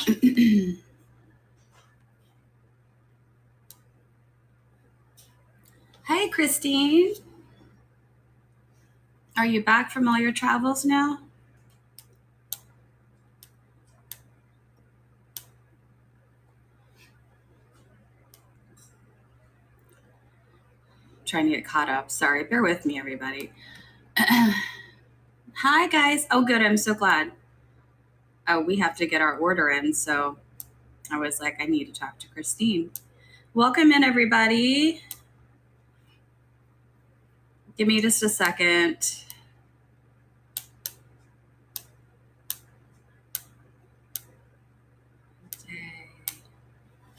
Hey, Christine. Are you back from all your travels now? Trying to get caught up. Sorry, bear with me, everybody. Hi, guys. Oh, good. I'm so glad. Oh, we have to get our order in. So I was like, I need to talk to Christine. Welcome in, everybody. Give me just a second.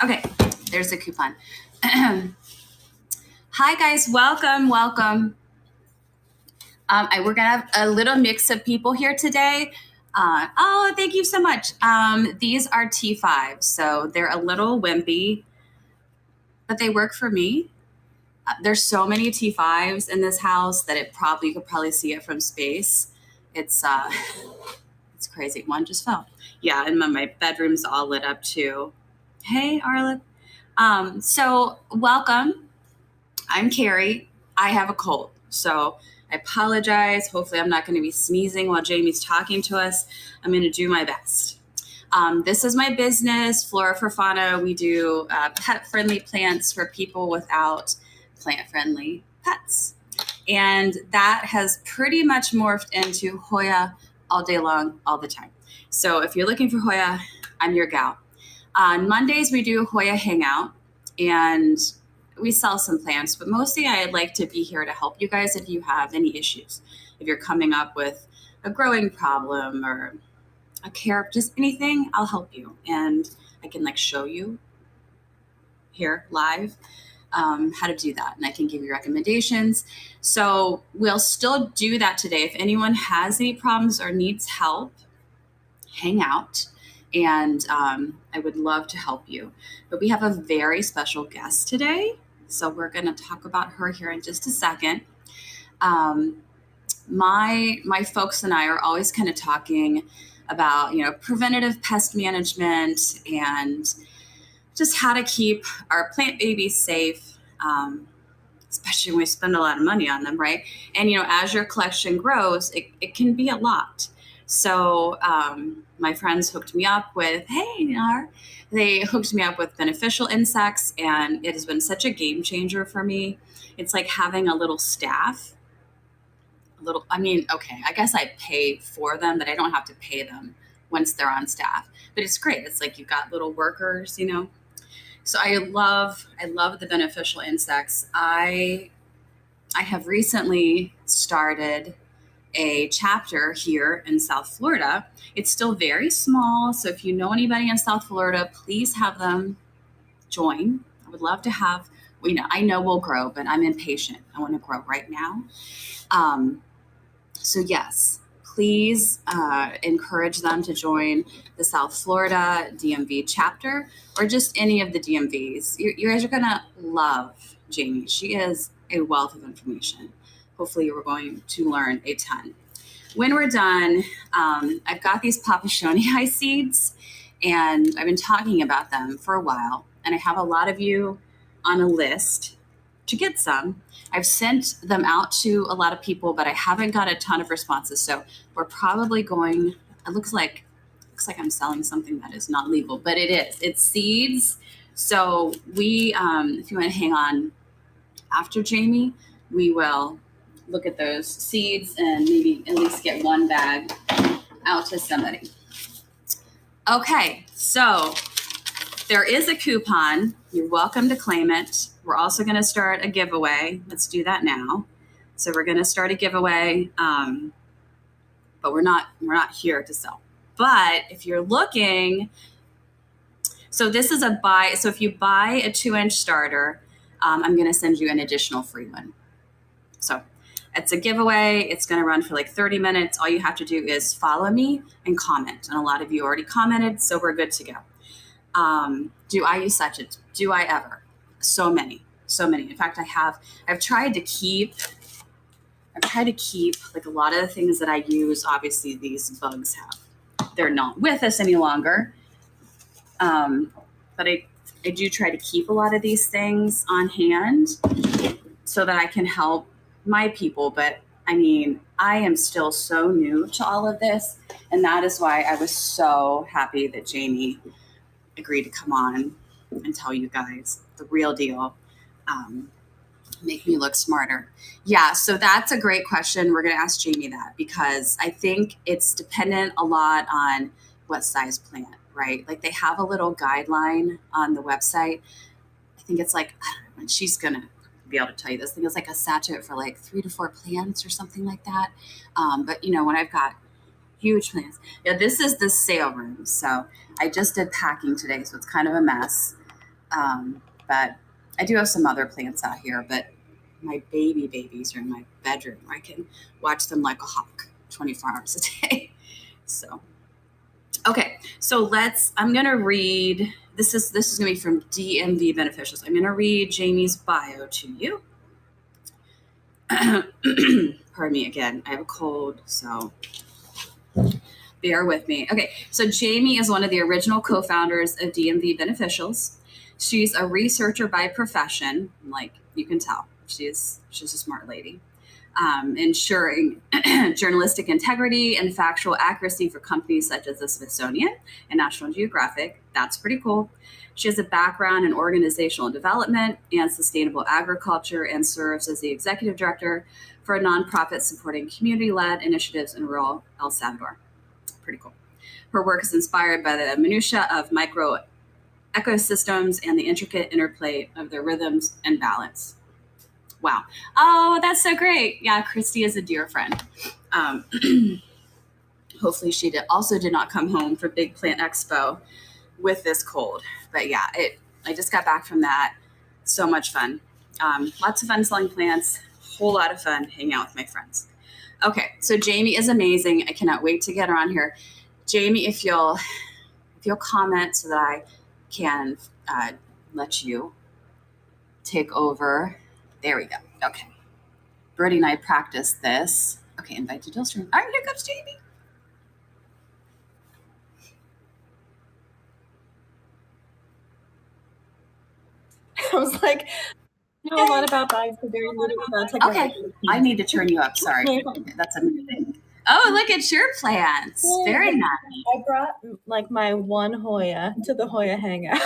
Okay, there's the coupon. Hi, guys. Welcome. We're going to have a little mix of people here today. Oh, thank you so much. These are T5s, so they're a little wimpy, but they work for me. There's so many T5s in this house that you could probably see it from space. It's crazy. One just fell. Yeah, and my bedroom's all lit up too. Hey, Arla. So welcome. I'm Carrie. I have a cold, so I apologize. Hopefully I'm not going to be sneezing while Jamie's talking to us. I'm going to do my best. This is my business, Flora for Fauna. We do pet-friendly plants for people without plant-friendly pets. And that has pretty much morphed into Hoya all day long, all the time. So if you're looking for Hoya, I'm your gal. On Mondays, we do Hoya Hangout, and we sell some plants, but mostly I'd like to be here to help you guys if you have any issues. If you're coming up with a growing problem or a care, just anything, I'll help you. And I can show you here live how to do that. And I can give you recommendations. So we'll still do that today. If anyone has any problems or needs help, hang out. And I would love to help you. But we have a very special guest today. So we're going to talk about her here in just a second. My folks and I are always kind of talking about, preventative pest management and just how to keep our plant babies safe, especially when we spend a lot of money on them, right? And, as your collection grows, it can be a lot. So my friends hooked me up with, they hooked me up with beneficial insects, and it has been such a game changer for me. It's like having a little staff. I guess I pay for them, but I don't have to pay them once they're on staff. But it's great. It's like you've got little workers, So I love the beneficial insects. I have recently started a chapter here in South Florida. It's still very small, so if you know anybody in South Florida, please have them join. I would love to have, I know we'll grow, but I'm impatient. I want to grow right now. So yes, please encourage them to join the South Florida DMV chapter, or just any of the DMVs. You guys are going to love Jamie. She is a wealth of information. Hopefully you're going to learn a ton. When we're done, I've got these Papasoniae seeds, and I've been talking about them for a while, and I have a lot of you on a list to get some. I've sent them out to a lot of people, but I haven't got a ton of responses. So we're probably going, it looks like I'm selling something that is not legal, but it is. It's seeds. So we, if you want to hang on after Jamie, we will look at those seeds and maybe at least get one bag out to somebody. Okay, so there is a coupon. You're welcome to claim it. We're also going to start a giveaway. Let's do that now. So we're going to start a giveaway, but we're not here to sell. But if you're looking, so this is a buy. So if you buy a 2-inch starter, I'm going to send you an additional free one. So it's a giveaway. It's going to run for like 30 minutes. All you have to do is follow me and comment. And a lot of you already commented, so we're good to go. Do I use sachets? Do I ever? So many. In fact, I've tried to keep like a lot of the things that I use. Obviously, these bugs they're not with us any longer. But I do try to keep a lot of these things on hand so that I can help my people. But I mean, I am still so new to all of this. And that is why I was so happy that Jamie agreed to come on and tell you guys the real deal. Make me look smarter. Yeah, so that's a great question. We're going to ask Jamie that because I think it's dependent a lot on what size plant, right? Like they have a little guideline on the website. I think it's like, she's going to be able to tell you this. I think it's like a sachet for like 3 to 4 plants or something like that. But when I've got huge plants, yeah, this is the sale room. So I just did packing today, so it's kind of a mess. But I do have some other plants out here, but my babies are in my bedroom. I can watch them like a hawk 24 hours a day. So, okay. So I'm going to read, this is going to be from DMV Beneficials. I'm going to read Jamie's bio to you. Pardon me again. I have a cold, so bear with me. Okay. So Jamie is one of the original co-founders of DMV Beneficials. She's a researcher by profession, like you can tell. She's a smart lady, ensuring journalistic integrity and factual accuracy for companies such as the Smithsonian and National Geographic. That's pretty cool. She has a background in organizational development and sustainable agriculture and serves as the executive director for a nonprofit supporting community-led initiatives in rural El Salvador. Pretty cool. Her work is inspired by the minutiae of micro ecosystems and the intricate interplay of their rhythms and balance. Wow. Oh, that's so great. Yeah, Christy is a dear friend. Hopefully she did not come home for Big Plant Expo with this cold. But yeah, I just got back from that. So much fun. Lots of fun selling plants. Whole lot of fun hanging out with my friends. Okay, so Jamie is amazing. I cannot wait to get her on here. Jamie, if you'll comment so that I can let you take over. There we go. Okay. Birdie and I practiced this. Okay, invite to Dillstream. All right, here comes Jamie. I was like, I know a lot about bags, but very little about technology. Okay, I need to turn you up. Sorry. That's amazing. Oh, look at your plants. Very nice. I brought like my one Hoya to the Hoya Hangout.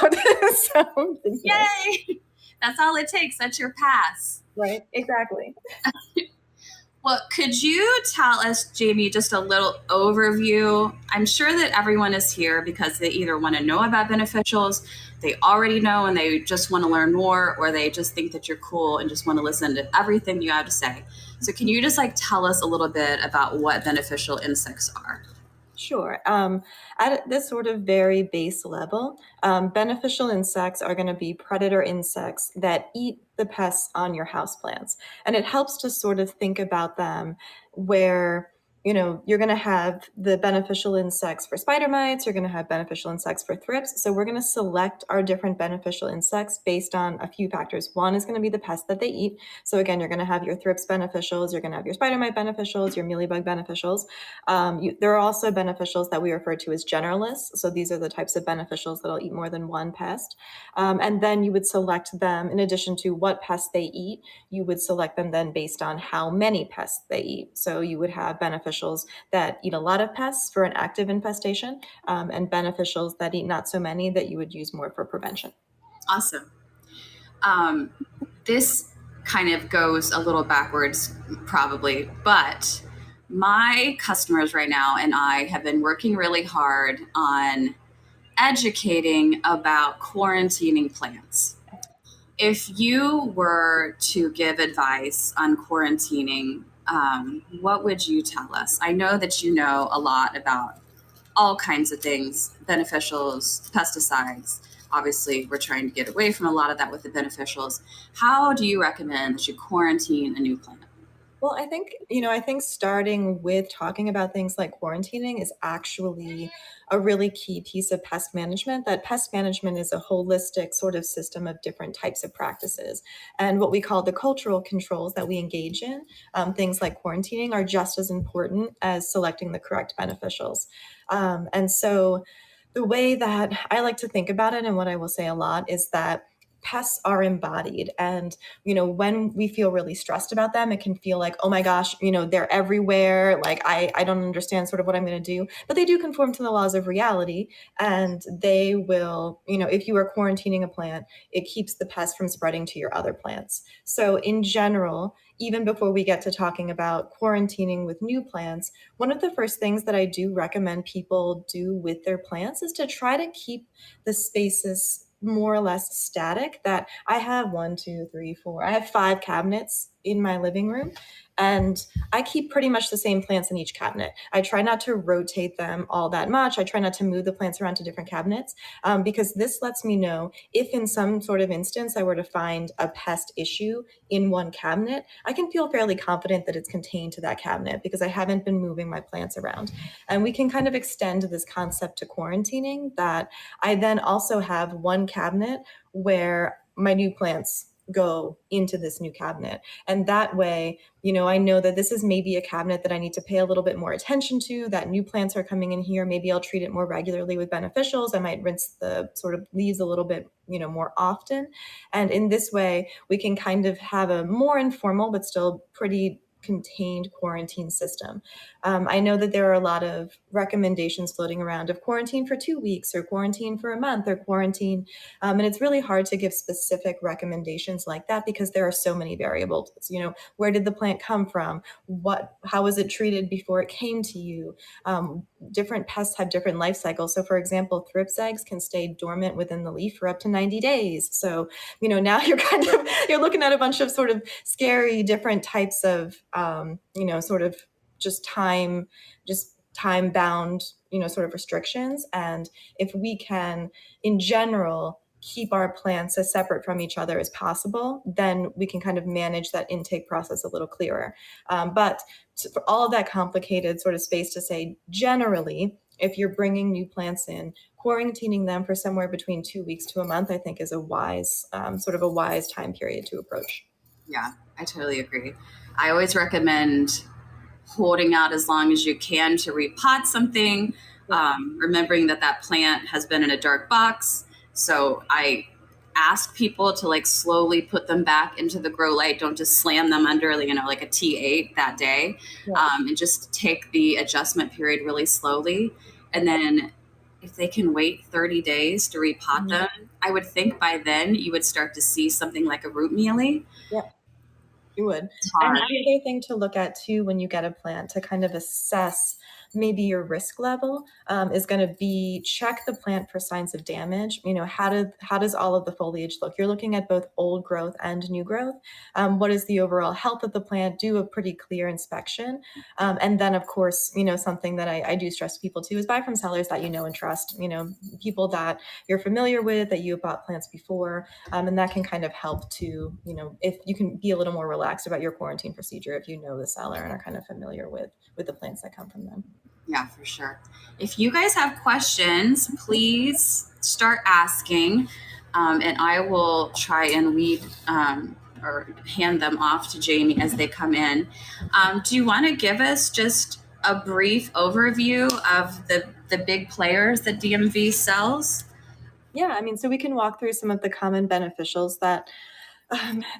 So, yay! That's all it takes. That's your pass. Right, exactly. Well, could you tell us, Jamie, just a little overview? I'm sure that everyone is here because they either want to know about beneficials, they already know and they just want to learn more, or they just think that you're cool and just want to listen to everything you have to say. So can you just tell us a little bit about what beneficial insects are? Sure. At this sort of very base level, beneficial insects are going to be predator insects that eat the pests on your houseplants. And it helps to sort of think about them where you're going to have the beneficial insects for spider mites, you're going to have beneficial insects for thrips. So we're going to select our different beneficial insects based on a few factors. One is going to be the pest that they eat. So again, you're going to have your thrips beneficials, you're going to have your spider mite beneficials, your mealybug beneficials. There are also beneficials that we refer to as generalists. So these are the types of beneficials that'll eat more than one pest. And then you would select them in addition to what pests they eat. You would select them then based on how many pests they eat. So you would have beneficials that eat a lot of pests for an active infestation, and beneficials that eat not so many that you would use more for prevention. Awesome. This kind of goes a little backwards, probably, but my customers right now and I have been working really hard on educating about quarantining plants. If you were to give advice on quarantining, what would you tell us? I know that you know a lot about all kinds of things, beneficials, pesticides. Obviously, we're trying to get away from a lot of that with the beneficials. How do you recommend that you quarantine a new plant? Well, I think starting with talking about things like quarantining is actually a really key piece of pest management. That pest management is a holistic sort of system of different types of practices. And what we call the cultural controls that we engage in, things like quarantining, are just as important as selecting the correct beneficials. And so The way that I like to think about it, and what I will say a lot, is that pests are embodied. And, when we feel really stressed about them, it can feel like, oh my gosh, they're everywhere. Like, I don't understand sort of what I'm going to do. But they do conform to the laws of reality. And they will, if you are quarantining a plant, it keeps the pest from spreading to your other plants. So, in general, even before we get to talking about quarantining with new plants, one of the first things that I do recommend people do with their plants is to try to keep the spaces more or less static. That I have one, two, three, four, I have 5 cabinets in my living room, and I keep pretty much the same plants in each cabinet. I try not to rotate them all that much. I try not to move the plants around to different cabinets, because this lets me know if in some sort of instance I were to find a pest issue in one cabinet, I can feel fairly confident that it's contained to that cabinet because I haven't been moving my plants around. And we can kind of extend this concept to quarantining, that I then also have one cabinet where my new plants go into this new cabinet. And that way, I know that this is maybe a cabinet that I need to pay a little bit more attention to, that new plants are coming in here. Maybe I'll treat it more regularly with beneficials. I might rinse the sort of leaves a little bit, more often. And in this way, we can kind of have a more informal, but still pretty contained quarantine system. I know that there are a lot of recommendations floating around of quarantine for 2 weeks or quarantine for a month or quarantine. And it's really hard to give specific recommendations like that because there are so many variables. Where did the plant come from? How was it treated before it came to you? Different pests have different life cycles. So for example, thrips eggs can stay dormant within the leaf for up to 90 days. So, now you're looking at a bunch of sort of scary different types of, sort of just time bound, sort of restrictions. And if we can, in general, keep our plants as separate from each other as possible, then we can kind of manage that intake process a little clearer. But for all of that complicated sort of space to say, generally, if you're bringing new plants in, quarantining them for somewhere between 2 weeks to a month, I think is a wise, sort of a wise time period to approach. Yeah, I totally agree. I always recommend holding out as long as you can to repot something, remembering that that plant has been in a dark box. So I ask people to like slowly put them back into the grow light. Don't just slam them under, like a T8 that day, Yeah. and just take the adjustment period really slowly. And then if they can wait 30 days to repot Mhm. them, I would think by then you would start to see something like a root mealy. Yep. You would. It's And hard. another thing to look at too when you get a plant to kind of assess maybe your risk level, is going to be check the plant for signs of damage. How does all of the foliage look? You're looking at both old growth and new growth. What is the overall health of the plant? Do a pretty clear inspection. And then, of course, something that I do stress to people too is buy from sellers that you know and trust. People that you're familiar with, that you have bought plants before. And that can kind of help to, if you can be a little more relaxed about your quarantine procedure if you know the seller and are kind of familiar with the plants that come from them. Yeah, for sure. If you guys have questions, please start asking, and I will try and lead or hand them off to Jamie as they come in. Do you want to give us just a brief overview of the big players that DMV sells? Yeah, I mean, so we can walk through some of the common beneficials that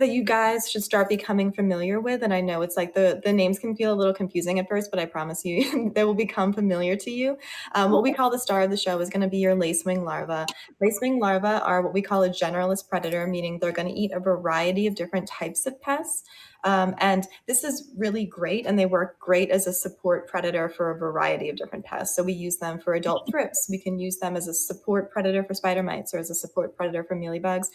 you guys should start becoming familiar with. And I know it's like the names can feel a little confusing at first, but I promise you they will become familiar to you. What we call the star of the show is going to be your lacewing larva. Lacewing larvae are what we call a generalist predator, meaning they're going to eat a variety of different types of pests. And this is really great, and they work great as a support predator for a variety of different pests. So we use them for adult thrips. We can use them as a support predator for spider mites or as a support predator for mealybugs.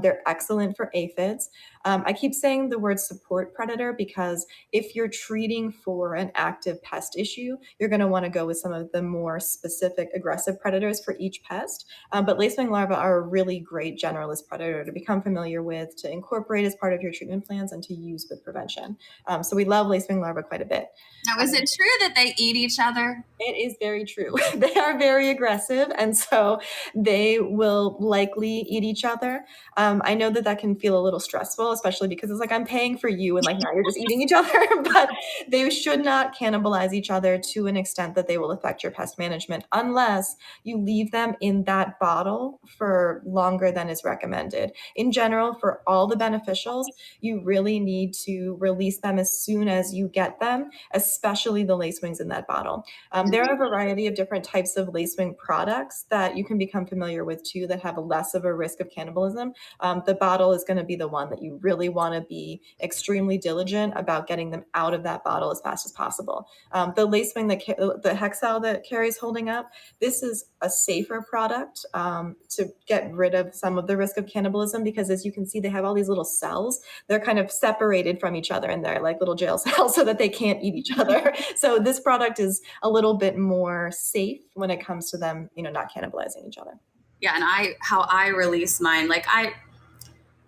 They're excellent for aphids. I keep saying the word support predator because if you're treating for an active pest issue, you're going to want to go with some of the more specific aggressive predators for each pest. But lacewing larvae are a really great generalist predator to become familiar with, to incorporate as part of your treatment plans, and to use with prevention. So we love lacewing larvae quite a bit. Now, is it true that they eat each other? It is very true. They are very aggressive, and so they will likely eat each other. I know that can feel a little stressful, especially because it's like I'm paying for you, and like now you're just eating each other. But they should not cannibalize each other to an extent that they will affect your pest management, unless you leave them in that bottle for longer than is recommended. In general, for all the beneficials, you really need to release them as soon as you get them, especially the lacewings in that bottle. There are a variety of different types of lacewing products that you can become familiar with too that have less of a risk of cannibalism. The bottle is going to be the one that you really want to be extremely diligent about getting them out of that bottle as fast as possible. The lacewing, the Hexal that Carrie's holding up, this is a safer product to get rid of some of the risk of cannibalism, because as you can see, they have all these little cells. They're kind of separated from each other, and they're like little jail cells so that they can't eat each other. So this product is a little bit more safe when it comes to them, not cannibalizing each other. Yeah, and how I release mine, like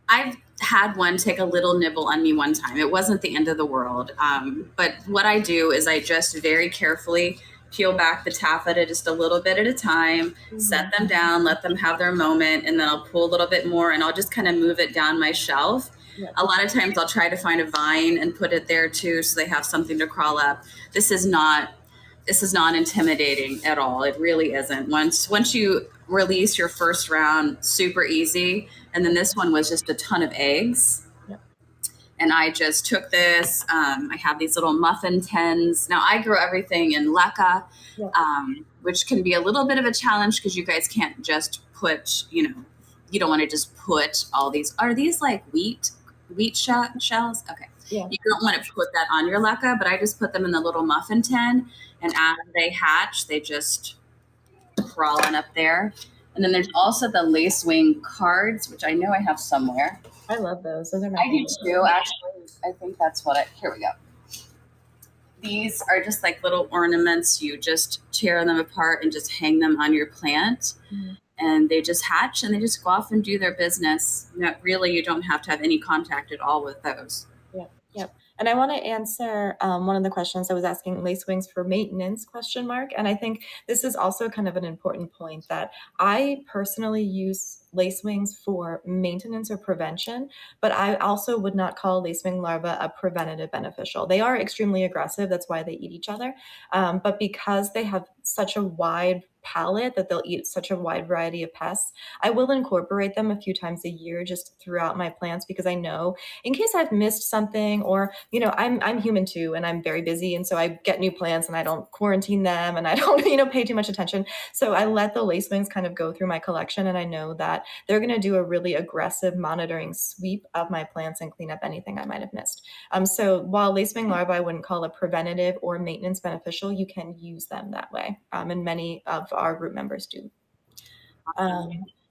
I've had one take a little nibble on me one time. It wasn't the end of the world. But what I do is I just very carefully peel back the taffeta just a little bit at a time, set them down, let them have their moment, and then I'll pull a little bit more and I'll just kind of move it down my shelf. Yeah. A lot of times I'll try to find a vine and put it there too, so they have something to crawl up. This is not intimidating at all. It really isn't. Once you release your first round, super easy. And then this one was just a ton of eggs. Yep. And I just took this. I have these little muffin tins. Now I grow everything in leca, yep. Which can be a little bit of a challenge because you guys can't just put, you don't want to just put all these. Are these like wheat shells? Okay. Yeah. You don't want to put that on your leca, but I just put them in the little muffin tin, and as they hatch, they just crawl on up there. And then there's also the lacewing cards, which I know I have somewhere. I love those. Those are my favorite. I do too, actually. I think that's here we go. These are just like little ornaments. You just tear them apart and just hang them on your plant. Mm-hmm. And they just hatch and they just go off and do their business. Really, you don't have to have any contact at all with those. Yep. And I want to answer one of the questions I was asking, lacewings for maintenance, ? And I think this is also kind of an important point, that I personally use lacewings for maintenance or prevention, but I also would not call lacewing larvae a preventative beneficial. They are extremely aggressive. That's why they eat each other. But because they have such a wide palette that they'll eat such a wide variety of pests, I will incorporate them a few times a year just throughout my plants, because I know in case I've missed something, or I'm human too, and I'm very busy, and so I get new plants and I don't quarantine them and I don't pay too much attention. So I let the lacewings kind of go through my collection, and I know that they're going to do a really aggressive monitoring sweep of my plants and clean up anything I might have missed. So while lacewing larvae I wouldn't call a preventative or maintenance beneficial, you can use them that way, and many of our group members do.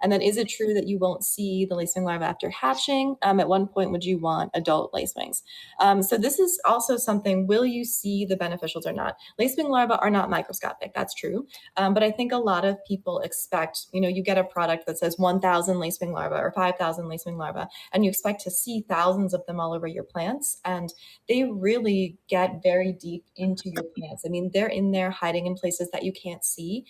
And then, is it true that you won't see the lacewing larva after hatching? At one point, would you want adult lacewings? So this is also something, will you see the beneficials or not? Lacewing larvae are not microscopic, that's true. But I think a lot of people expect, you get a product that says 1,000 lacewing larvae or 5,000 lacewing larvae, and you expect to see thousands of them all over your plants. And they really get very deep into your plants. I mean, they're in there hiding in places that you can't see.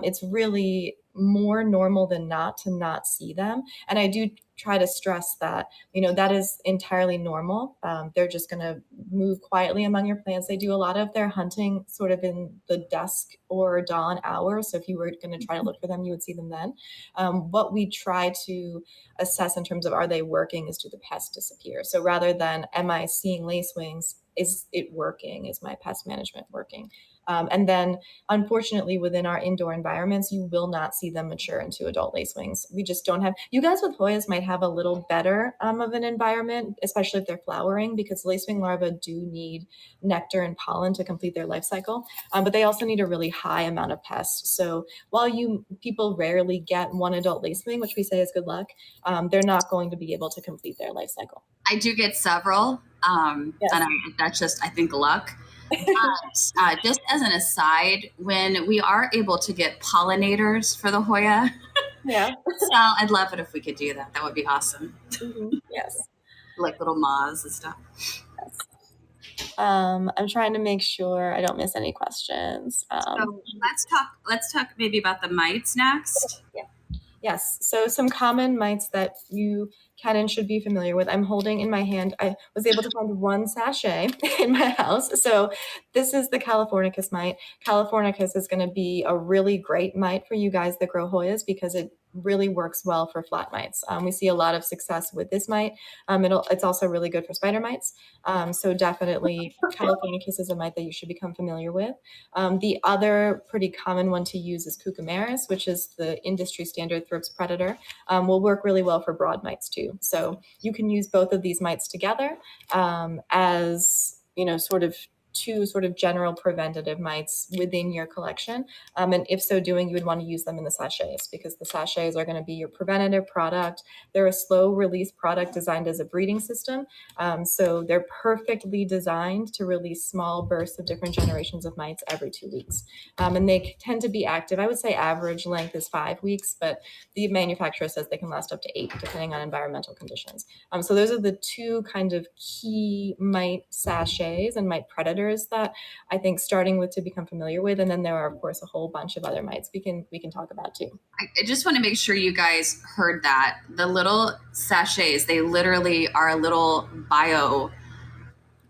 It's really more normal than not to not see them. And I do try to stress that, that is entirely normal. They're just going to move quietly among your plants. They do a lot of their hunting sort of in the dusk or dawn hours. So if you were going to try to look for them, you would see them then. What we try to assess in terms of are they working is, do the pests disappear? So rather than am I seeing lacewings, is it working? Is my pest management working? And then, unfortunately, within our indoor environments, you will not see them mature into adult lacewings. We just don't have. You guys with Hoyas might have a little better of an environment, especially if they're flowering, because lacewing larvae do need nectar and pollen to complete their life cycle. But they also need a really high amount of pests. So while people rarely get one adult lacewing, which we say is good luck, they're not going to be able to complete their life cycle. I do get several, yes. And that's just, I think, luck. But just as an aside, when we are able to get pollinators for the Hoya, yeah, so I'd love it if we could do that. That would be awesome. Mm-hmm. Yes, like little moths and stuff. I'm trying to make sure I don't miss any questions. So let's talk maybe about the mites next. Yeah. Yes. So some common mites that you can and should be familiar with. I'm holding in my hand. I was able to find one sachet in my house. So this is the Californicus mite. Californicus is going to be a really great mite for you guys that grow Hoyas because it really works well for flat mites. We see a lot of success with this mite. It's also really good for spider mites. So definitely Californicus is a mite that you should become familiar with. The other pretty common one to use is Cucumaris, which is the industry standard Thrips predator. Will work really well for broad mites too. So you can use both of these mites together as sort of two sort of general preventative mites within your collection. And if so doing, you would want to use them in the sachets because the sachets are going to be your preventative product. They're a slow release product designed as a breeding system. So they're perfectly designed to release small bursts of different generations of mites every 2 weeks. And they tend to be active. I would say average length is 5 weeks, but the manufacturer says they can last up to 8 depending on environmental conditions. So those are the two kind of key mite sachets and mite predators that I think starting with to become familiar with. And then there are, of course, a whole bunch of other mites we can talk about too. I just want to make sure you guys heard that. The little sachets, they literally are a little bio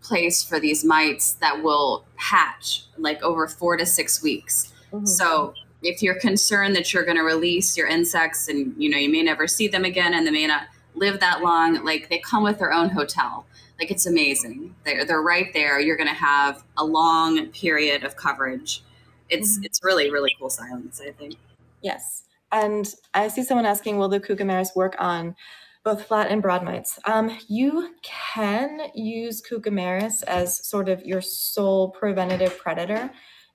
place for these mites that will hatch like over 4 to 6 weeks. Mm-hmm. So if you're concerned that you're going to release your insects and you may never see them again and they may not live that long, like they come with their own hotel. Like it's amazing. They're right there. You're going to have a long period of coverage. It's really, really cool science, I think. Yes. And I see someone asking, will the Cucumaris work on both flat and broad mites? You can use Cucumaris as sort of your sole preventative predator.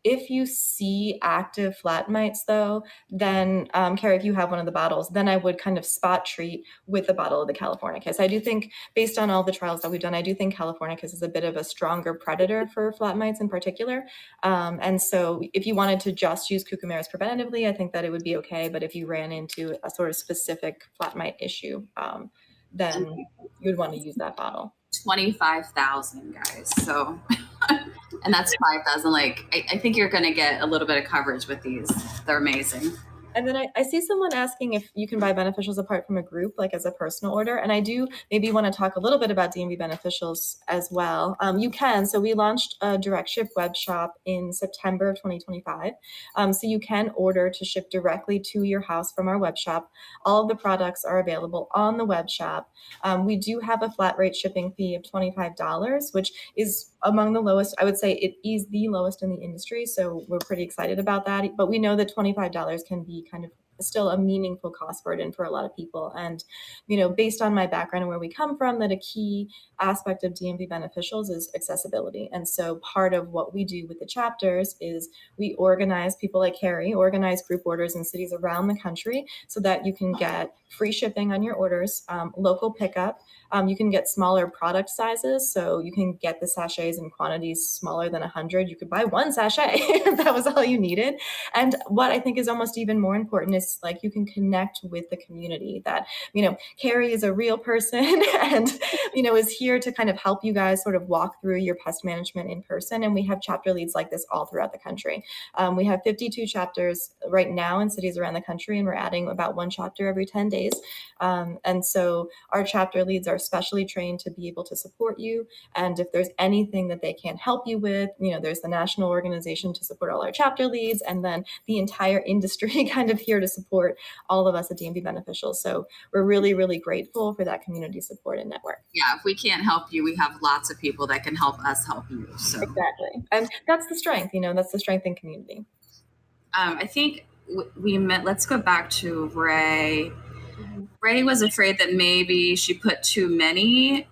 If you see active flat mites, though, then, Carrie, if you have one of the bottles, then I would kind of spot treat with the bottle of the Californicus. I do think, based on all the trials that we've done, I do think Californicus is a bit of a stronger predator for flat mites in particular. And so if you wanted to just use Cucumaris preventatively, I think that it would be okay. But if you ran into a sort of specific flat mite issue, then you would want to use that bottle. 25,000 guys. So, and that's 5,000. Like, I think you're going to get a little bit of coverage with these. They're amazing. And then I see someone asking if you can buy beneficials apart from a group, like as a personal order. And I do maybe want to talk a little bit about DMV beneficials as well. You can. So we launched a direct ship web shop in September of 2025. So you can order to ship directly to your house from our web shop. All of the products are available on the web shop. We do have a flat rate shipping fee of $25, which is among the lowest. I would say it is the lowest in the industry. So we're pretty excited about that. But we know that $25 can be kind of still a meaningful cost burden for a lot of people. And, based on my background and where we come from, that a key aspect of DMV beneficials is accessibility. And so part of what we do with the chapters is we organize, people like Harry, organize group orders in cities around the country so that you can get free shipping on your orders, local pickup. You can get smaller product sizes. So you can get the sachets in quantities smaller than 100. You could buy one sachet if that was all you needed. And what I think is almost even more important is like you can connect with the community that, Carrie is a real person and, is here to kind of help you guys sort of walk through your pest management in person. And we have chapter leads like this all throughout the country. We have 52 chapters right now in cities around the country, and we're adding about one chapter every 10 days. And so our chapter leads are specially trained to be able to support you. And if there's anything that they can help you with, there's the national organization to support all our chapter leads, and then the entire industry kind of here to support all of us at DMV Beneficial. So we're really, really grateful for that community support and network. Yeah, if we can't help you, we have lots of people that can help us help you. So exactly. And that's the strength, that's the strength in community. I think we met, let's go back to Ray. Ray was afraid that maybe she put too many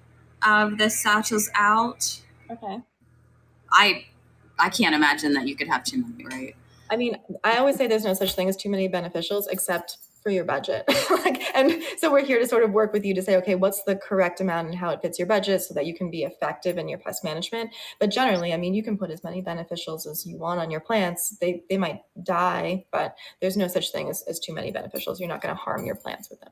of the satchels out. Okay. I can't imagine that you could have too many, right? I mean, I always say there's no such thing as too many beneficials except for your budget. And so we're here to sort of work with you to say, okay, what's the correct amount and how it fits your budget so that you can be effective in your pest management. But generally, I mean, you can put as many beneficials as you want on your plants. They might die, but there's no such thing as too many beneficials. You're not going to harm your plants with them.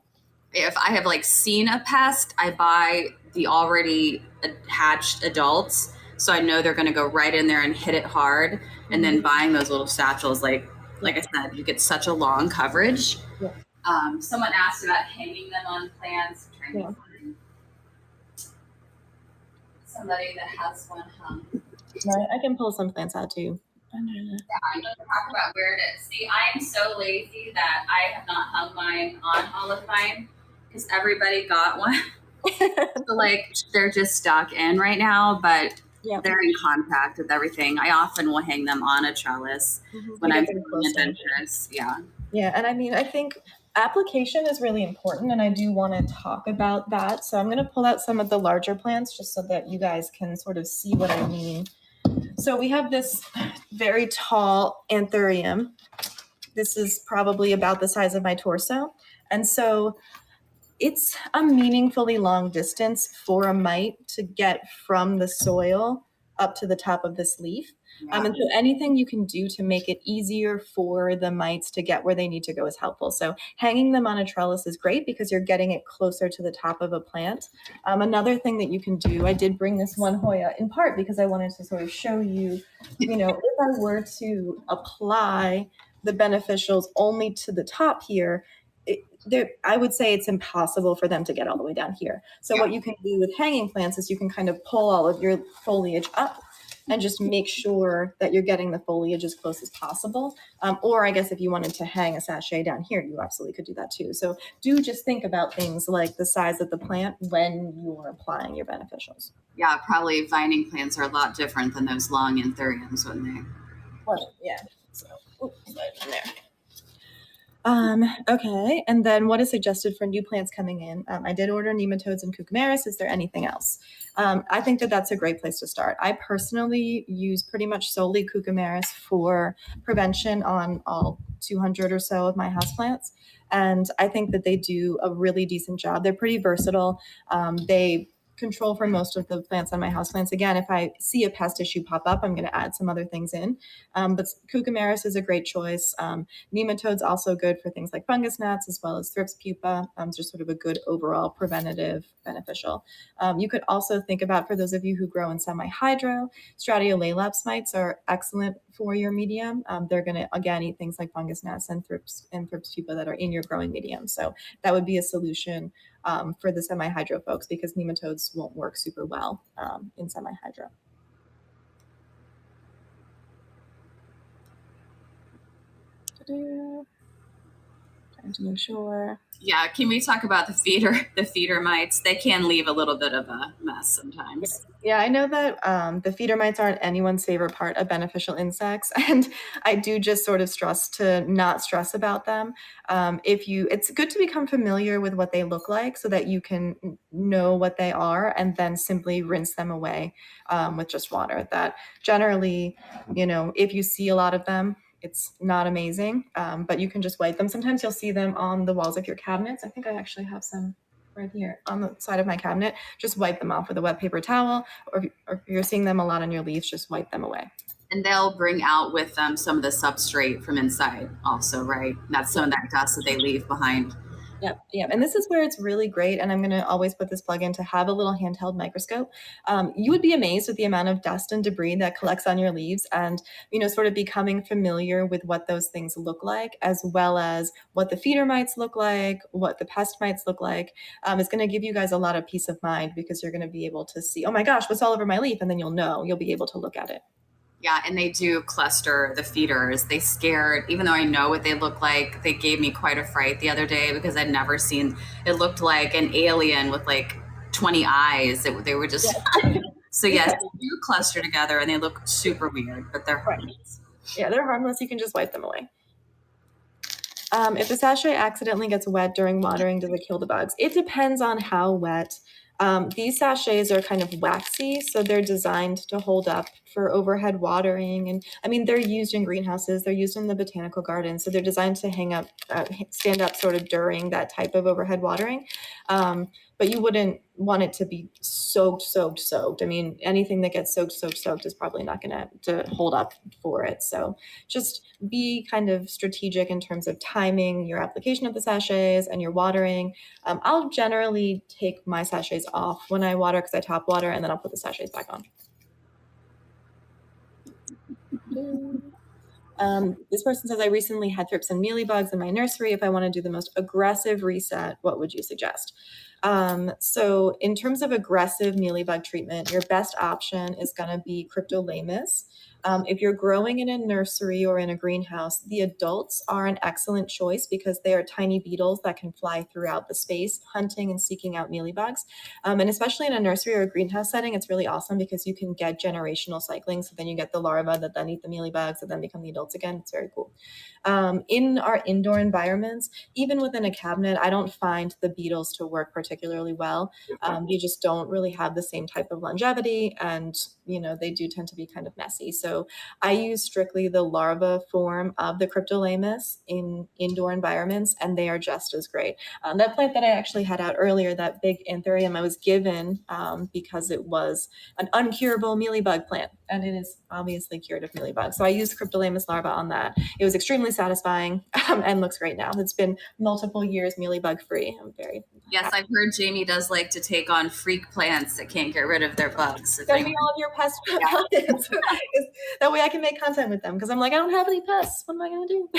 If I have seen a pest, I buy the already hatched adults So I know they're going to go right in there and hit it hard. And then buying those little satchels, like I said, you get such a long coverage. Yeah. Someone asked about hanging them on plants. Trying to find somebody that has one hung. Right, I can pull some plants out too. I'm going to talk about where it is. See, I am so lazy that I have not hung mine on all of mine because everybody got one. So like they're just stuck in right now, but they're in contact with everything. I often will hang them on a trellis when I'm feeling adventurous. Yeah. Yeah, and I mean, I think application is really important, and I do want to talk about that. So I'm going to pull out some of the larger plants just so that you guys can sort of see what I mean. So we have this very tall anthurium. This is probably about the size of my torso. And so it's a meaningfully long distance for a mite to get from the soil up to the top of this leaf. And so anything you can do to make it easier for the mites to get where they need to go is helpful. So hanging them on a trellis is great because you're getting it closer to the top of a plant. Another thing that you can do, I did bring this one Hoya in part because I wanted to sort of show you, if I were to apply the beneficials only to the top here, I would say it's impossible for them to get all the way down here. So what you can do with hanging plants is you can kind of pull all of your foliage up and just make sure that you're getting the foliage as close as possible. Or I guess if you wanted to hang a sachet down here, you absolutely could do that too. So do just think about things like the size of the plant when you're applying your beneficials. Yeah, probably vining plants are a lot different than those long anthuriums, wouldn't they? Well, yeah. So, slide in there. Okay, and then what is suggested for new plants coming in? I did order nematodes and cucumeris. Is there anything else? I think that that's a great place to start. I personally use pretty much solely cucumeris for prevention on all 200 or so of my houseplants. And I think that they do a really decent job. They're pretty versatile. They control for most of the plants on my houseplants. Again, if I see a pest issue pop up, I'm going to add some other things in. But cucumeris is a great choice. Nematodes also good for things like fungus gnats as well as thrips pupa. Just sort of a good overall preventative beneficial. You could also think about, for those of you who grow in semi-hydro, Stratiolaelaps mites are excellent for your medium. They're going to, again, eat things like fungus gnats and thrips pupa that are in your growing medium. So that would be a solution for the semi-hydro folks because nematodes won't work super well in semi-hydro. Trying to make sure. Yeah, can we talk about the feeder mites? They can leave a little bit of a mess sometimes. Yeah, I know that the feeder mites aren't anyone's favorite part of beneficial insects, and I do just sort of stress to not stress about them. It's good to become familiar with what they look like so that you can know what they are, and then simply rinse them away with just water. That generally, if you see a lot of them, it's not amazing, but you can just wipe them. Sometimes you'll see them on the walls of your cabinets. I think I actually have some right here on the side of my cabinet. Just wipe them off with a wet paper towel, or if you're seeing them a lot on your leaves, just wipe them away. And they'll bring out with them some of the substrate from inside also, right? That's some of that dust that they leave behind. Yep. And this is where it's really great. And I'm going to always put this plug in to have a little handheld microscope. You would be amazed with the amount of dust and debris that collects on your leaves, and, sort of becoming familiar with what those things look like, as well as what the feeder mites look like, what the pest mites look like, is going to give you guys a lot of peace of mind because you're going to be able to see, oh my gosh, what's all over my leaf? And then you'll be able to look at it. Yeah, and they do cluster the feeders. They scared, even though I know what they look like, they gave me quite a fright the other day because I'd never seen, it looked like an alien with like 20 eyes. They were just, so yes, they do cluster together and they look super weird, but they're harmless. Yeah, they're harmless. You can just wipe them away. If the sachet accidentally gets wet during watering, does it kill the bugs? It depends on how wet. These sachets are kind of waxy, so they're designed to hold up for overhead watering. And I mean, they're used in greenhouses, they're used in the botanical garden, so they're designed to stand up sort of during that type of overhead watering. But you wouldn't want it to be soaked. I mean, anything that gets soaked is probably not going to hold up for it. So just be kind of strategic in terms of timing your application of the sachets and your watering. I'll generally take my sachets off when I water because I top water, and then I'll put the sachets back on. This person says, I recently had thrips and mealybugs in my nursery. If I want to do the most aggressive reset, what would you suggest? So in terms of aggressive mealybug treatment, your best option is going to be Cryptolaemus. If you're growing in a nursery or in a greenhouse, the adults are an excellent choice because they are tiny beetles that can fly throughout the space, hunting and seeking out mealybugs. And especially in a nursery or a greenhouse setting, it's really awesome because you can get generational cycling. So then you get the larvae that then eat the mealybugs that then become the adults again. It's very cool. In our indoor environments, even within a cabinet, I don't find the beetles to work particularly well. They just don't really have the same type of longevity, and they do tend to be kind of messy. So I use strictly the larva form of the Cryptolaemus in indoor environments, and they are just as great. That plant that I actually had out earlier, that big anthurium, I was given because it was an uncurable mealybug plant, and it is obviously cured of mealybug. So I used Cryptolaemus larva on that. It was extremely satisfying and looks great now. It's been multiple years mealybug free. I'm very Yes, I've heard Jamie does like to take on freak plants that can't get rid of their bugs. Send me all of your pest plants. That way I can make content with them because I'm like, I don't have any pests. What am I going to do?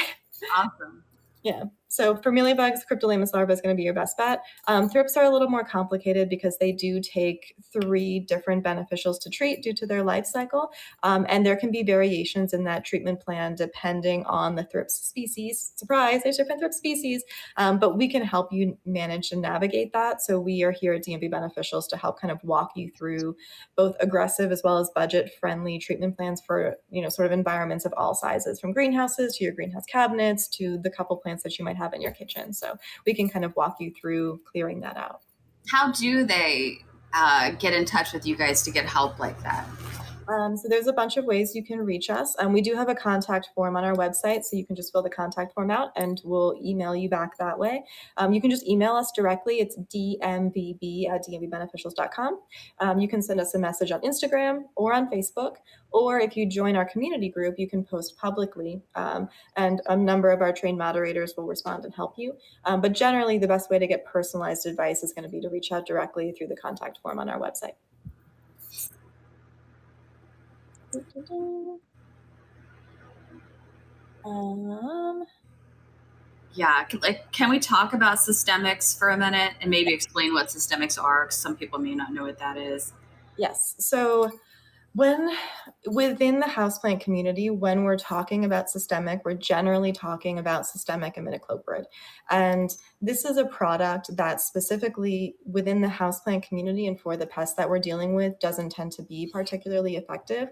Awesome. Yeah. So for mealybugs, Cryptolaemus larva is going to be your best bet. Thrips are a little more complicated because they do take 3 different beneficials to treat due to their life cycle. And there can be variations in that treatment plan depending on the thrips species. Surprise, there's different thrips species. But we can help you manage and navigate that. So we are here at DMV Beneficials to help kind of walk you through both aggressive as well as budget-friendly treatment plans for, sort of environments of all sizes, from greenhouses to your greenhouse cabinets to the couple plants that you might have in your kitchen. So we can kind of walk you through clearing that out. How do they get in touch with you guys to get help like that? So there's a bunch of ways you can reach us. We do have a contact form on our website, so you can just fill the contact form out and we'll email you back that way. You can just email us directly. It's dmvb@dmvbeneficials.com. You can send us a message on Instagram or on Facebook, or if you join our community group, you can post publicly, and a number of our trained moderators will respond and help you. But generally, the best way to get personalized advice is going to be to reach out directly through the contact form on our website. Yeah, can we talk about systemics for a minute and maybe explain what systemics are? 'Cause some people may not know what that is. Yes. So within the houseplant community, when we're talking about systemic, we're generally talking about systemic imidacloprid. And this is a product that specifically within the houseplant community and for the pests that we're dealing with doesn't tend to be particularly effective.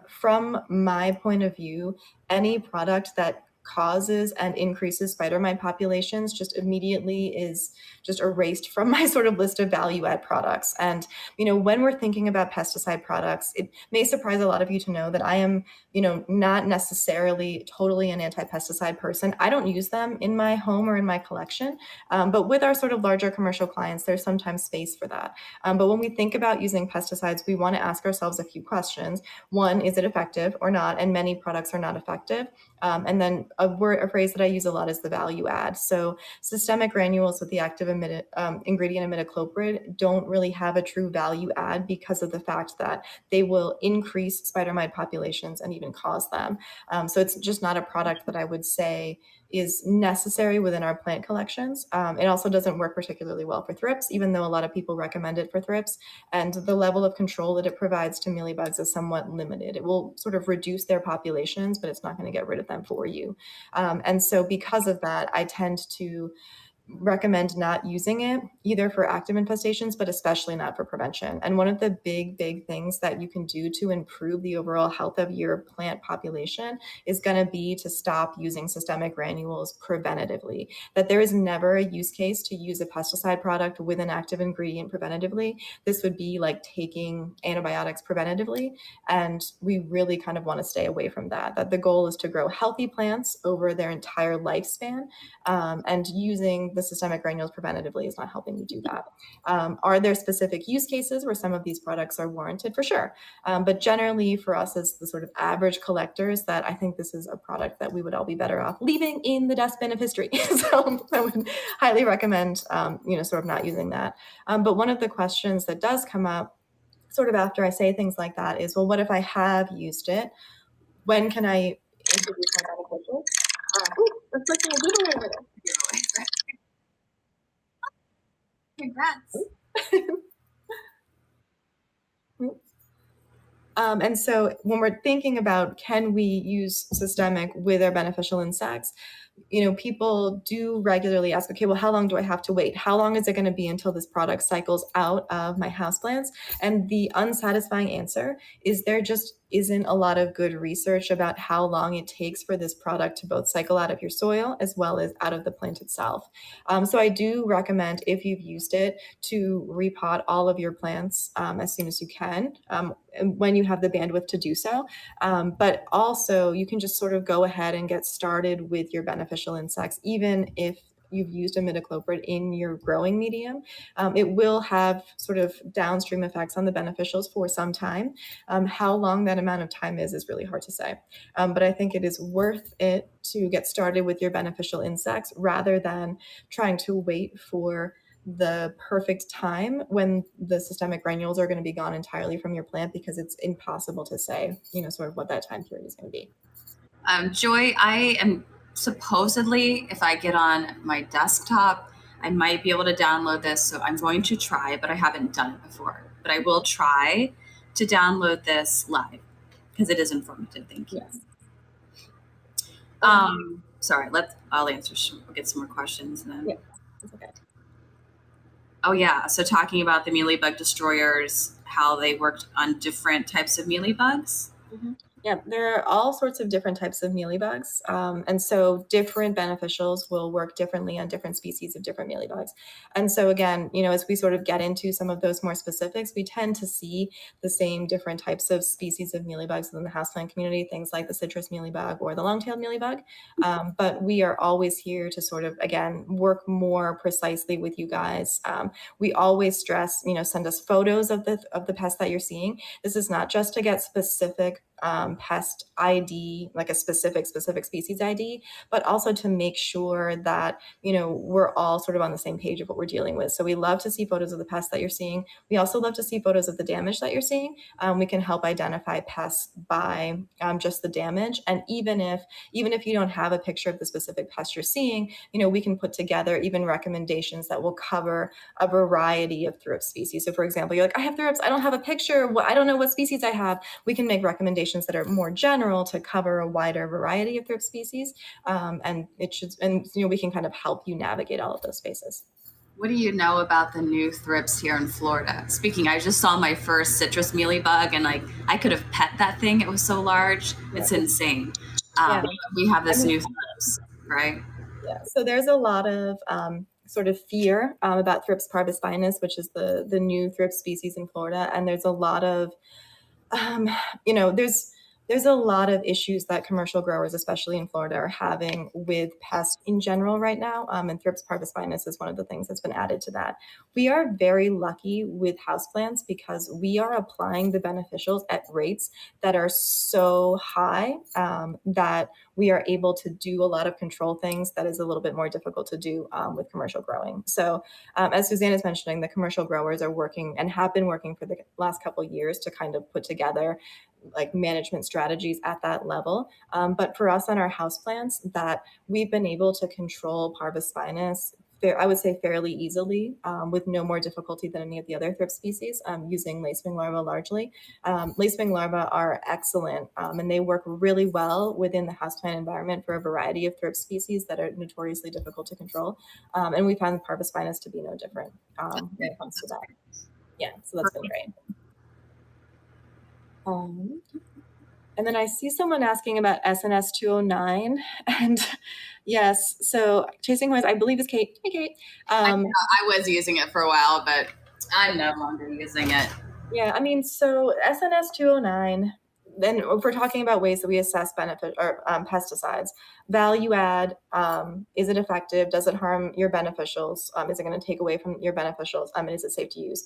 From my point of view, any product that causes and increases spider mite populations just immediately is just erased from my sort of list of value add products. And when we're thinking about pesticide products, it may surprise a lot of you to know that I am, not necessarily totally an anti-pesticide person. I don't use them in my home or in my collection, but with our sort of larger commercial clients, there's sometimes space for that. But when we think about using pesticides, we want to ask ourselves a few questions. One, is it effective or not? And many products are not effective. And then a phrase that I use a lot is the value add. So systemic granules with the active ingredient imidacloprid don't really have a true value add because of the fact that they will increase spider mite populations and even cause them. So it's just not a product that I would say is necessary within our plant collections. It also doesn't work particularly well for thrips, even though a lot of people recommend it for thrips. And the level of control that it provides to mealybugs is somewhat limited. It will sort of reduce their populations, but it's not going to get rid of them for you. And so because of that, I tend to recommend not using it either for active infestations, but especially not for prevention. And one of the big things that you can do to improve the overall health of your plant population is going to be to stop using systemic granules preventatively. That there is never a use case to use a pesticide product with an active ingredient preventatively. This would be like taking antibiotics preventatively. And we really kind of want to stay away from that. That the goal is to grow healthy plants over their entire lifespan, and using the systemic granules preventatively is not helping you do that. Are there specific use cases where some of these products are warranted? For sure. But generally for us as the sort of average collectors, that I think this is a product that we would all be better off leaving in the dustbin of history. So I would highly recommend, sort of not using that. But one of the questions that does come up sort of after I say things like that is, well, what if I have used it? when can I introduce my beneficials? Let's look at a giveaway with it. Congrats. And so when we're thinking about can we use systemic with our beneficial insects, people do regularly ask, okay, well, how long do I have to wait? How long is it going to be until this product cycles out of my houseplants? And the unsatisfying answer is there just isn't a lot of good research about how long it takes for this product to both cycle out of your soil as well as out of the plant itself. So I do recommend, if you've used it, to repot all of your plants as soon as you can, when you have the bandwidth to do so. But also, you can just sort of go ahead and get started with your beneficial insects, even if you've used imidacloprid in your growing medium. It will have sort of downstream effects on the beneficials for some time. How long that amount of time is really hard to say. But I think it is worth it to get started with your beneficial insects rather than trying to wait for the perfect time when the systemic granules are going to be gone entirely from your plant, because it's impossible to say, sort of what that time period is going to be. Joy, I am supposedly, if I get on my desktop, I might be able to download this. So I'm going to try, but I haven't done it before. But I will try to download this live because it is informative. Thank you. Yes. Sorry, I'll answer. We'll get some more questions then. Yeah, that's okay. Oh yeah. So talking about the mealybug destroyers, how they worked on different types of mealybugs. Mm-hmm. Yeah, there are all sorts of different types of mealybugs. And so different beneficials will work differently on different species of different mealybugs. And so again, as we sort of get into some of those more specifics, we tend to see the same different types of species of mealybugs within the houseplant community, things like the citrus mealybug or the long-tailed mealybug. But we are always here to sort of, again, work more precisely with you guys. We always stress, send us photos of the pest that you're seeing. This is not just to get specific pest ID, like a specific species ID, but also to make sure that, we're all sort of on the same page of what we're dealing with. So we love to see photos of the pests that you're seeing. We also love to see photos of the damage that you're seeing. We can help identify pests by just the damage. And even if you don't have a picture of the specific pest you're seeing, we can put together even recommendations that will cover a variety of thrips species. So for example, you're like, I have thrips, I don't have a picture, I don't know what species I have. We can make recommendations that are more general to cover a wider variety of thrips species. And we can kind of help you navigate all of those spaces. What do you know about the new thrips here in Florida? Speaking, I just saw my first citrus mealybug, and I could have pet that thing. It was so large. Yeah. It's insane. We have this new thrips, right? Yeah. So there's a lot of sort of fear about thrips parvispinus, which is the new thrips species in Florida, and there's a lot of there's a lot of issues that commercial growers, especially in Florida, are having with pests in general right now. And thrips parvispinus is one of the things that's been added to that. We are very lucky with houseplants because we are applying the beneficials at rates that are so high that we are able to do a lot of control things that is a little bit more difficult to do with commercial growing. So as Suzanne is mentioning, the commercial growers are working and have been working for the last couple of years to kind of put together like management strategies at that level. But for us on our houseplants, that we've been able to control parvispinus, I would say fairly easily, with no more difficulty than any of the other thrips species, using lacewing larvae largely. Lacewing larvae are excellent, and they work really well within the houseplant environment for a variety of thrips species that are notoriously difficult to control. And we found parvispinus to be no different when it comes to that. Yeah, so that's been great. And then I see someone asking about SNS 209, and yes, so chasing Hoyas, I believe is Kate. Hey, Kate. I was using it for a while, but I'm no longer using it. Yeah, I mean, so SNS 209. Then if we're talking about ways that we assess benefit or pesticides, value add, is it effective? Does it harm your beneficials? Is it going to take away from your beneficials? And is it safe to use?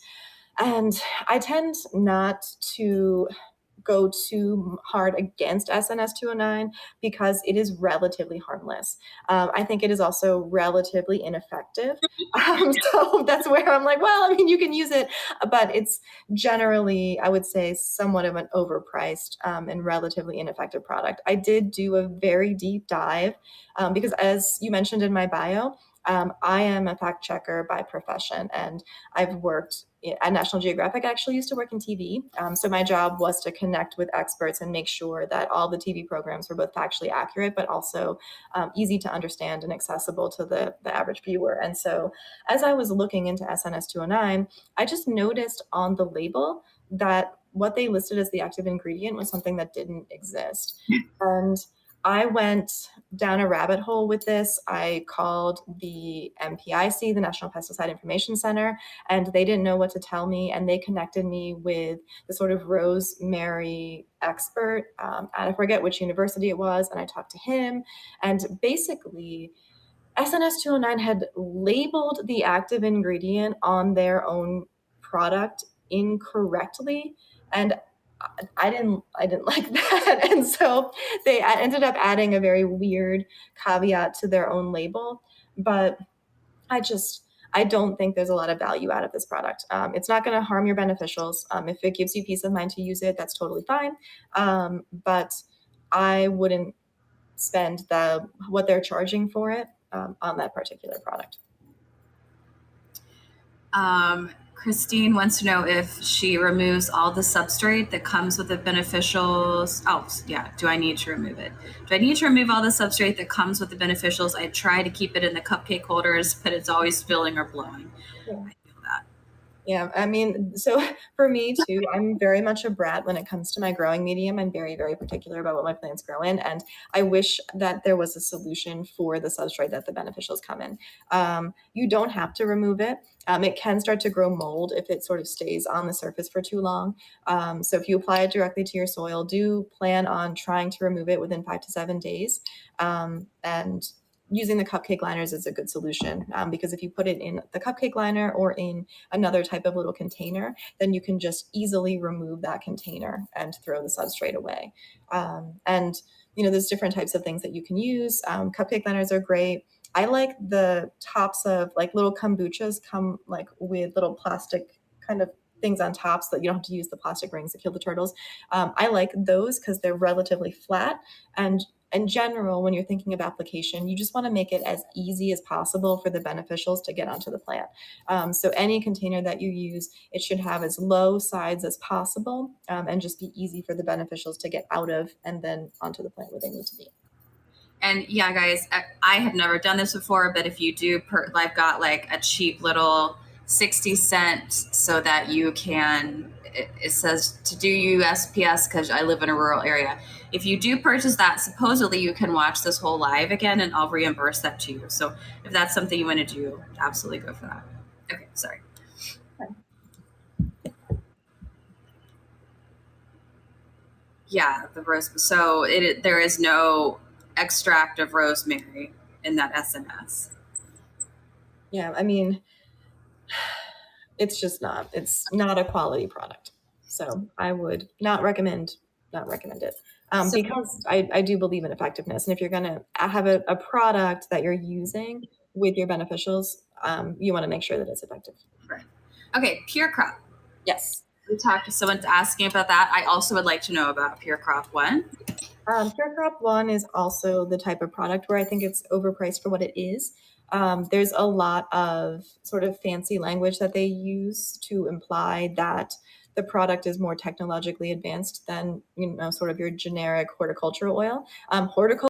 And I tend not to go too hard against SNS 209 because it is relatively harmless. I think it is also relatively ineffective. So that's where I'm like, well, I mean, you can use it, but it's generally, I would say, somewhat of an overpriced and relatively ineffective product. I did do a very deep dive because, as you mentioned in my bio, I am a fact checker by profession, and I've worked at National Geographic. I actually used to work in TV. So my job was to connect with experts and make sure that all the TV programs were both factually accurate, but also easy to understand and accessible to the average viewer. And so as I was looking into SNS 209, I just noticed on the label that what they listed as the active ingredient was something that didn't exist. And I went down a rabbit hole with this. I called the NPIC, the National Pesticide Information Center, and they didn't know what to tell me. And they connected me with the sort of rosemary expert. I forget which university it was. And I talked to him. And basically, SNS 209 had labeled the active ingredient on their own product incorrectly. And I didn't like that. And so they ended up adding a very weird caveat to their own label. But I don't think there's a lot of value out of this product. It's not going to harm your beneficials. If it gives you peace of mind to use it, that's totally fine. But I wouldn't spend what they're charging for it on that particular product. Christine wants to know if she removes all the substrate that comes with the beneficials. Oh, yeah. Do I need to remove it? Do I need to remove all the substrate that comes with the beneficials? I try to keep it in the cupcake holders, but it's always spilling or blowing. Yeah. I feel that. Yeah, I mean, so for me too, I'm very much a brat when it comes to my growing medium. I'm very, very particular about what my plants grow in. And I wish that there was a solution for the substrate that the beneficials come in. You don't have to remove it. It can start to grow mold if it sort of stays on the surface for too long. So if you apply it directly to your soil, do plan on trying to remove it within 5 to 7 days. And using the cupcake liners is a good solution because if you put it in the cupcake liner or in another type of little container, then you can just easily remove that container and throw the substrate away. And there's different types of things that you can use. Cupcake liners are great. I like the tops of like little kombuchas come like with little plastic kind of things on top so that you don't have to use the plastic rings to kill the turtles. I like those because they're relatively flat, and in general, when you're thinking of application, you just want to make it as easy as possible for the beneficials to get onto the plant. So any container that you use, it should have as low sides as possible and just be easy for the beneficials to get out of and then onto the plant where they need to be. And yeah, guys, I have never done this before, but if you do, I've got like a cheap little 60 cent so that you can, it says to do USPS because I live in a rural area. If you do purchase that, supposedly you can watch this whole live again and I'll reimburse that to you. So if that's something you want to do, absolutely go for that. Okay, sorry. Yeah, the rose. So there is no extract of rosemary in that SNS. Yeah, I mean, it's not a quality product. So I would not recommend it because I do believe in effectiveness. And if you're going to have a product that you're using with your beneficials, you want to make sure that it's effective. Right. Okay, Pure Crop. Yes. We talked to someone's asking about that. I also would like to know about Pure Crop 1. Pure Crop 1 is also the type of product where I think it's overpriced for what it is. There's a lot of sort of fancy language that they use to imply that the product is more technologically advanced than, sort of your generic horticultural oil. Horticultural